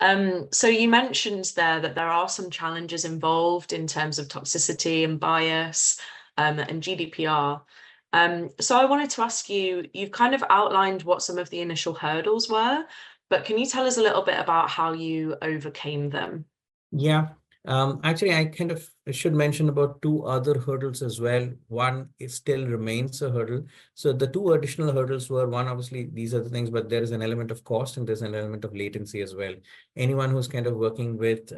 So you mentioned there that there are some challenges involved in terms of toxicity and bias, and GDPR. So I wanted to ask you, you've kind of outlined what some of the initial hurdles were, but can you tell us a little bit about how you overcame them? Yeah, actually, I kind of should mention about two other hurdles as well. One, it still remains a hurdle. So the two additional hurdles were, one, obviously, these are the things, but there is an element of cost and there's an element of latency as well. Anyone who's kind of working with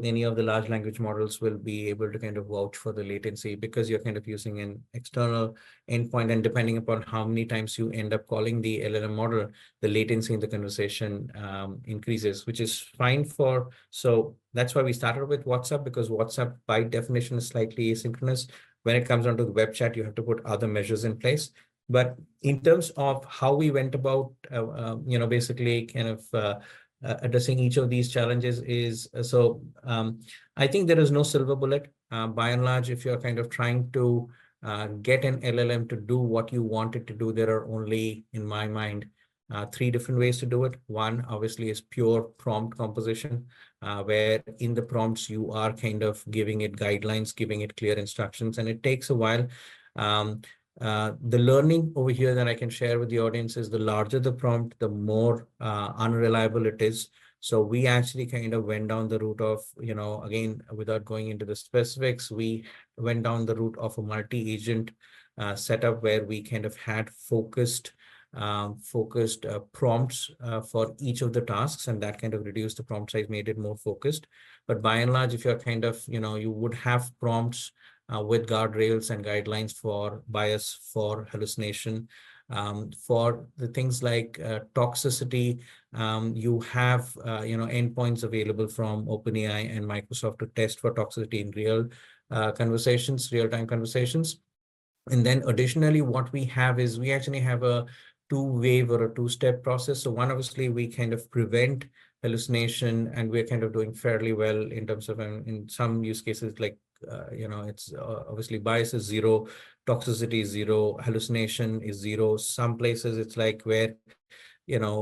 any of the large language models will be able to kind of vouch for the latency, because you're kind of using an external endpoint, and depending upon how many times you end up calling the LLM model, the latency in the conversation increases, which is fine for, so that's why we started with WhatsApp, because WhatsApp by definition is slightly asynchronous. When it comes onto the web chat, you have to put other measures in place. But in terms of how we went about, basically kind of addressing each of these challenges is, I think there is no silver bullet. By and large, if you're kind of trying to get an LLM to do what you want it to do, there are only, in my mind, three different ways to do it. One, obviously, is pure prompt composition, where in the prompts you are kind of giving it guidelines, giving it clear instructions, and it takes a while. The learning over here that I can share with the audience is, the larger the prompt, the more unreliable it is. So we actually kind of went down the route of, again, without going into the specifics, we went down the route of a multi-agent setup, where we kind of had focused prompts for each of the tasks, and that kind of reduced the prompt size, made it more focused. But by and large, if you're kind of, you would have prompts with guardrails and guidelines for bias, for hallucination, for the things like toxicity. You have endpoints available from OpenAI and Microsoft to test for toxicity in real-time conversations. And then additionally, what we have is, we actually have a two-wave or a two-step process. So one, obviously, we kind of prevent hallucination, and we're kind of doing fairly well in terms of, in some use cases, like, it's obviously bias is zero, toxicity is zero, hallucination is zero. Some places it's like where,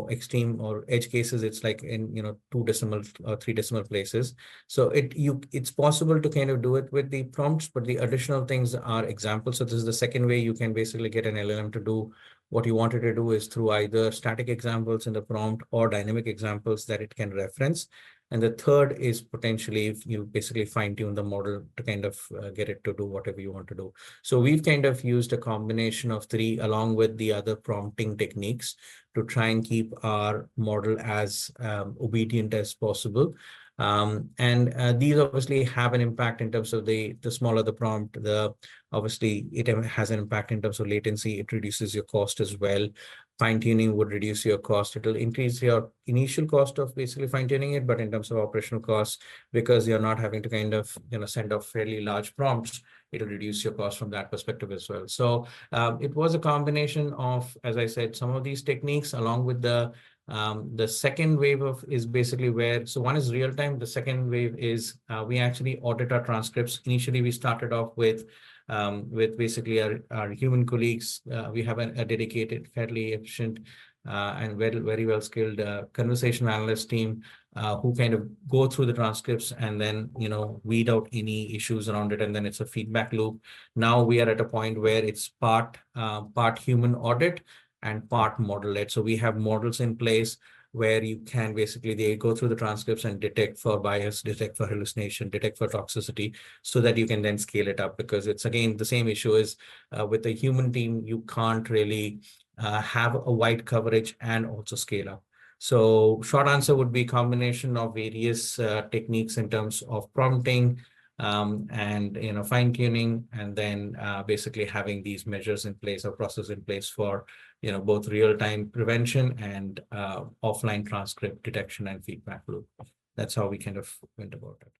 extreme or edge cases, it's like in, 2 decimal or 3 decimal places. So it's possible to kind of do it with the prompts, but the additional things are examples. So this is the second way you can basically get an LLM to do what you wanted to do, is through either static examples in the prompt or dynamic examples that it can reference. And the third is potentially if you basically fine tune the model to kind of get it to do whatever you want to do. So we've kind of used a combination of 3 along with the other prompting techniques to try and keep our model as obedient as possible. These obviously have an impact in terms of the smaller the prompt, obviously it has an impact in terms of latency. It reduces your cost as well. Fine-tuning would reduce your cost. It'll increase your initial cost of basically fine-tuning it, but in terms of operational costs, because you're not having to kind of send off fairly large prompts, it'll reduce your cost from that perspective as well. So it was a combination of, as I said, some of these techniques along with the second wave of is basically where, so one is real time. The second wave is we actually audit our transcripts. Initially, we started off with basically our human colleagues. We have a dedicated, fairly efficient and very well skilled conversation analyst team who kind of go through the transcripts and then weed out any issues around it, and then it's a feedback loop. Now we are at a point where it's part human audit and part model led. So we have models in place where you can basically, they go through the transcripts and detect for bias, detect for hallucination, detect for toxicity, so that you can then scale it up. Because it's, again, the same issue is with the human team, you can't really have a wide coverage and also scale up. So short answer would be combination of various techniques in terms of prompting, and fine tuning, and then basically having these measures in place or process in place for both real-time prevention and offline transcript detection and feedback loop. That's how we kind of went about it.